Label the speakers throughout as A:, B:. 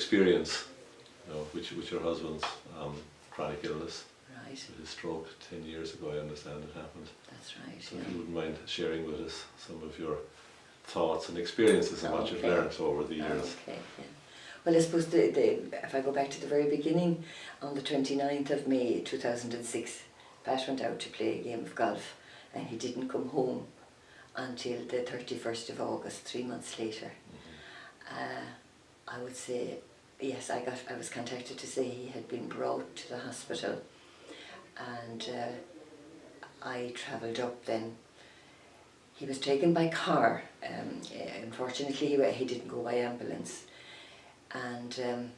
A: experience, with your husband's chronic illness.
B: Right.
A: With his stroke 10 years ago, I understand it happened.
B: That's right.
A: So if you wouldn't mind sharing with us some of your thoughts and experiences and what you've learned over the years.
B: Okay, yeah. Well, I suppose if I go back to the very beginning, on the 29th of May 2006, Pat went out to play a game of golf and he didn't come home until the 31st of August, 3 months later. I would say, yes, I was contacted to say he had been brought to the hospital, and I travelled up then. He was taken by car. Unfortunately, he didn't go by ambulance. And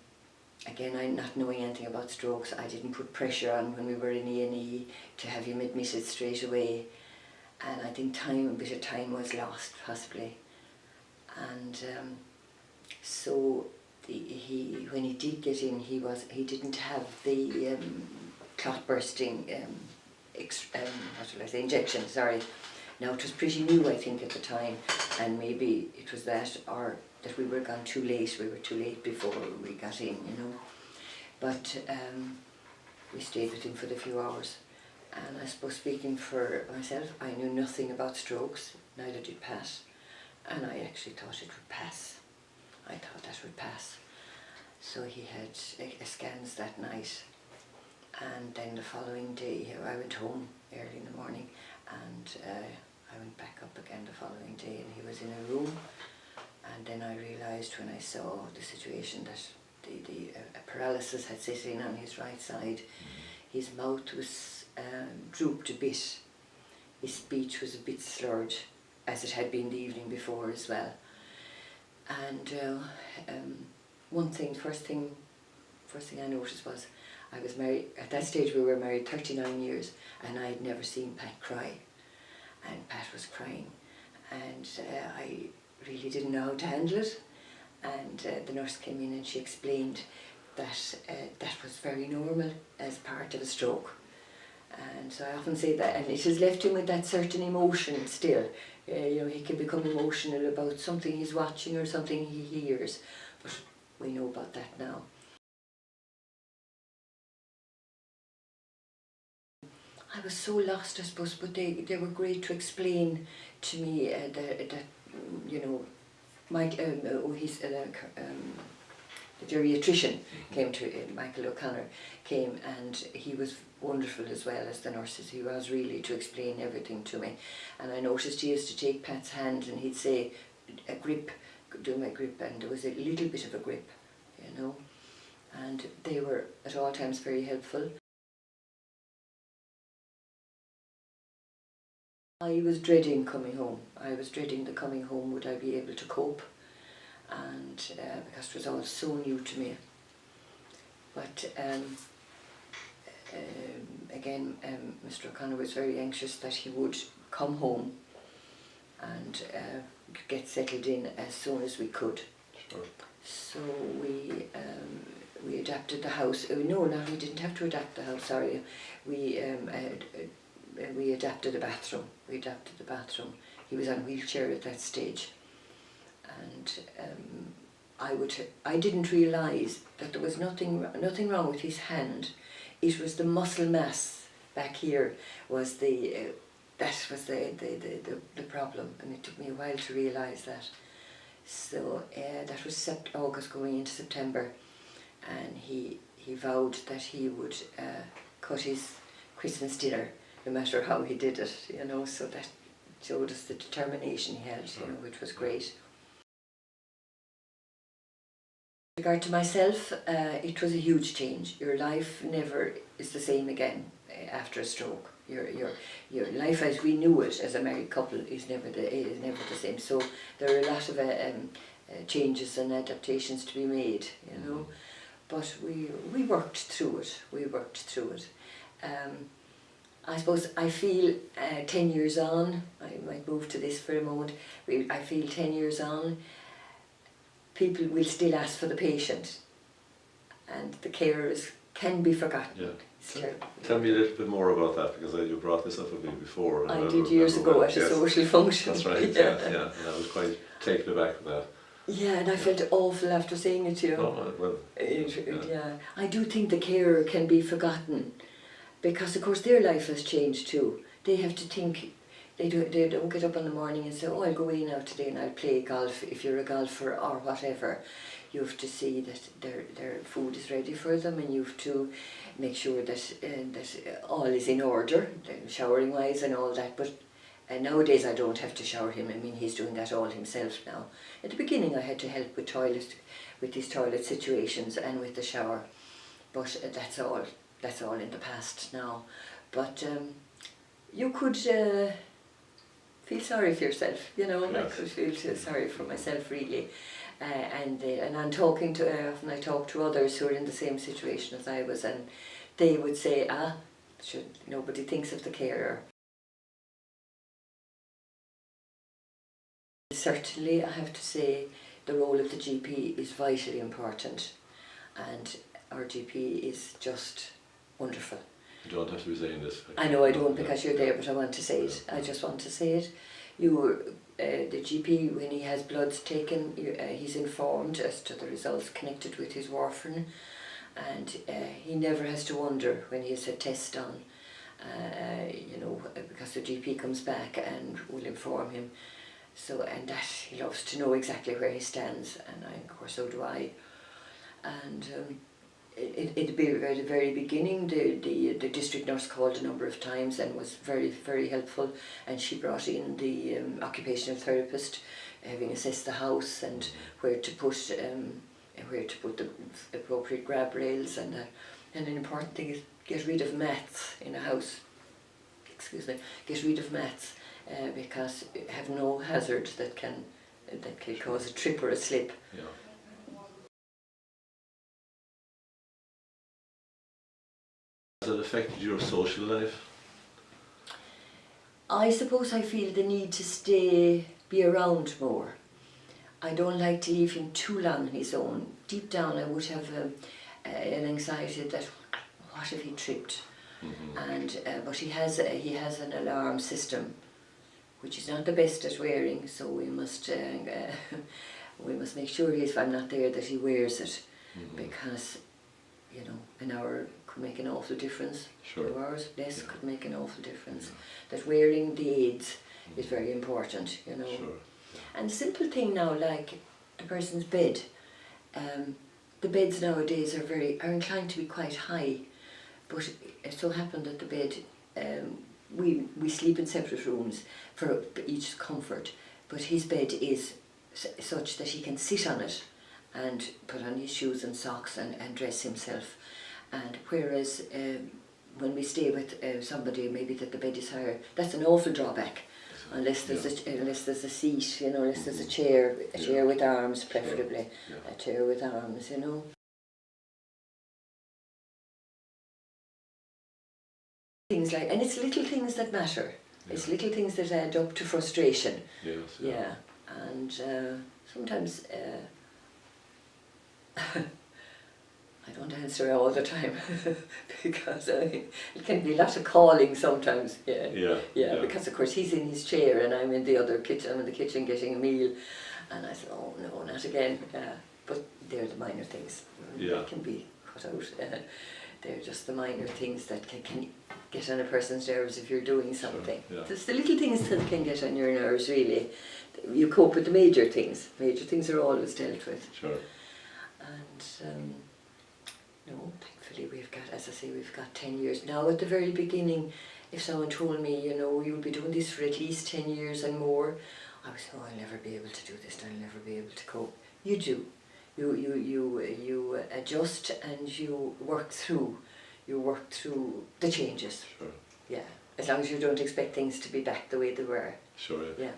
B: again, I not knowing anything about strokes, I didn't put pressure on when we were in E&E to have him admitted straight away. And I think a bit of time was lost, possibly. And so when he did get in, he didn't have the clot bursting injection. Sorry. Now it was pretty new, I think, at the time, and maybe it was that, or that we were gone too late. We were too late before we got in, But we stayed with him for the few hours. And I suppose, speaking for myself, I knew nothing about strokes, neither did Pat, and I actually thought it would pass. I thought that would pass. So he had scans that night, and then the following day I went home early in the morning, and I went back up again the following day, and he was in a room. And then I realised, when I saw the situation, that the paralysis had set in on his right side. His mouth was drooped a bit. His speech was a bit slurred, as it had been the evening before as well. And first thing I noticed was, I was married, at that stage we were married 39 years, and I had never seen Pat cry. And Pat was crying, and I really didn't know how to handle it. And the nurse came in and she explained that that was very normal as part of a stroke. And so I often say that, and it has left him with that certain emotion still. He can become emotional about something he's watching or something he hears, but we know about that now. I was so lost, I suppose, but they were great to explain to me that the geriatrician came to, Michael O'Connor came, and he was wonderful as well as the nurses. He was really to explain everything to me. And I noticed he used to take Pat's hand and he'd say, a grip, do my grip, and there was a little bit of a grip, and they were at all times very helpful. I was dreading coming home. I was dreading the coming home. Would I be able to cope? And because it was all so new to me. But again, Mr. O'Connor was very anxious that he would come home and get settled in as soon as we could.
A: Sure.
B: So we adapted the house. No, we didn't have to adapt the house. Sorry, we adapted the bathroom. He was on a wheelchair at that stage, and I didn't realise that there was nothing wrong with his hand. It was the muscle mass back here was the problem, and it took me a while to realise that. So that was August going into September, and he vowed that he would cut his Christmas dinner, no matter how he did it, so that showed us the determination he had, which was great. With regard to myself, it was a huge change. Your life never is the same again after a stroke. Your life as we knew it as a married couple is never the same. So there are a lot of changes and adaptations to be made, But we worked through it. I suppose I feel 10 years on, I might move to this for a moment, I feel 10 years on, people will still ask for the patient, and the carers can be forgotten.
A: Yeah. Tell me a little bit more about that, because you brought this up with me before.
B: I did years ago at a social function.
A: That's right, yeah. And I was quite taken aback with that.
B: Yeah, and I felt awful after saying it, you know.
A: Oh, well,
B: Yeah, I do think the carer can be forgotten, because of course their life has changed too. They have to think. They don't get up in the morning and say, oh, I'll go away now today and I'll play golf if you're a golfer or whatever. You have to see that their food is ready for them, and you have to make sure that all is in order, showering wise and all that. But nowadays I don't have to shower him. I mean, he's doing that all himself now. At the beginning I had to help with his toilet situations and with the shower, but that's all in the past now. But you could feel sorry for yourself, you know. Yes. I could feel sorry for myself really, and I'm talking to often I talk to others who are in the same situation as I was, and they would say, nobody thinks of the carer. Certainly, I have to say, the role of the GP is vitally important, and our GP is just wonderful.
A: You don't have to be saying this.
B: I know I don't, because you're there, but I want to say it. I just want to say it. The GP, when he has bloods taken, he's informed as to the results connected with his warfarin, and he never has to wonder when he has a test done, because the GP comes back and will inform him. So, and that he loves to know exactly where he stands, and of course so do I. And at the very beginning, the district nurse called a number of times and was very, very helpful, and she brought in the occupational therapist, having assessed the house and where to put the appropriate grab rails, and an important thing is get rid of mats in a house. Get rid of mats. Because have no hazard that can cause a trip or a slip.
A: Yeah. Has it affected your social life?
B: I suppose I feel the need to be around more. I don't like to leave him too long on his own. Deep down I would have an anxiety that what if he tripped? Mm-hmm. And but he has an alarm system, which is not the best at wearing, so we must make sure if I'm not there that he wears it, because an hour could make an awful difference.
A: Sure.
B: 2 hours less could make an awful difference. That wearing the aids is very important, Sure. Yeah. And simple thing now, like the person's bed. The beds nowadays are inclined to be quite high, but it so happened that the bed. We sleep in separate rooms for each comfort, but his bed is such that he can sit on it and put on his shoes and socks and dress himself. And whereas when we stay with somebody, maybe that the bed is higher, that's an awful drawback. Unless there's a seat, unless there's a chair with arms, preferably, a chair with arms, Things like, and it's little things that matter. Yeah. It's little things that add up to frustration.
A: Yes.
B: Yeah, and sometimes I don't answer all the time because it can be a lot of calling sometimes. Yeah. Because of course he's in his chair and I'm in the other kitchen. I'm in the kitchen getting a meal, and I said, "Oh no, not again." But they're the minor things.
A: Yeah.
B: They can be cut out. They're just the minor things that can get on a person's nerves if you're doing something. Sure, yeah. It's the little things that can get on your nerves, really. You cope with the major things. Major things are always dealt with.
A: Sure.
B: And thankfully we've got 10 years. Now at the very beginning, if someone told me, you'll be doing this for at least 10 years and more, I would say, I'll never be able to do this, I'll never be able to cope. You do. You adjust and you work through the changes.
A: Sure.
B: Yeah, as long as you don't expect things to be back the way they were.
A: Sure.
B: Yeah.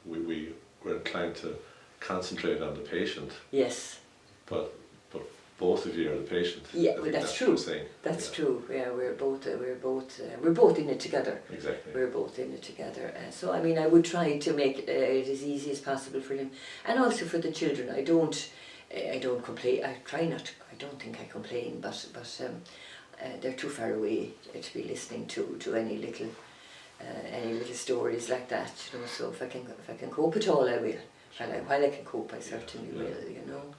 A: We're inclined to concentrate on the patient.
B: Yes.
A: But both of you are the patient.
B: Yeah, well, that's true. That's true. Yeah, we're both in it together.
A: Exactly.
B: We're both in it together. So I mean, I would try to make it as easy as possible for him, and also for the children. I don't complain. I try not. I don't think I complain, but they're too far away to be listening to any little any little stories like that, you know. So if I can cope at all, I will. While I can cope, I certainly will, you know.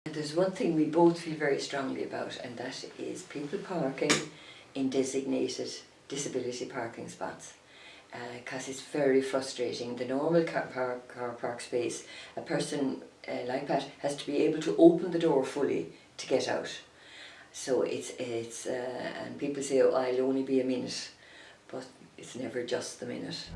B: There's one thing we both feel very strongly about, and that is people parking in designated disability parking spots. Because it's very frustrating. The normal car park space, a person like that has to be able to open the door fully to get out. So it's and people say, oh, I'll only be a minute, but it's never just the minute.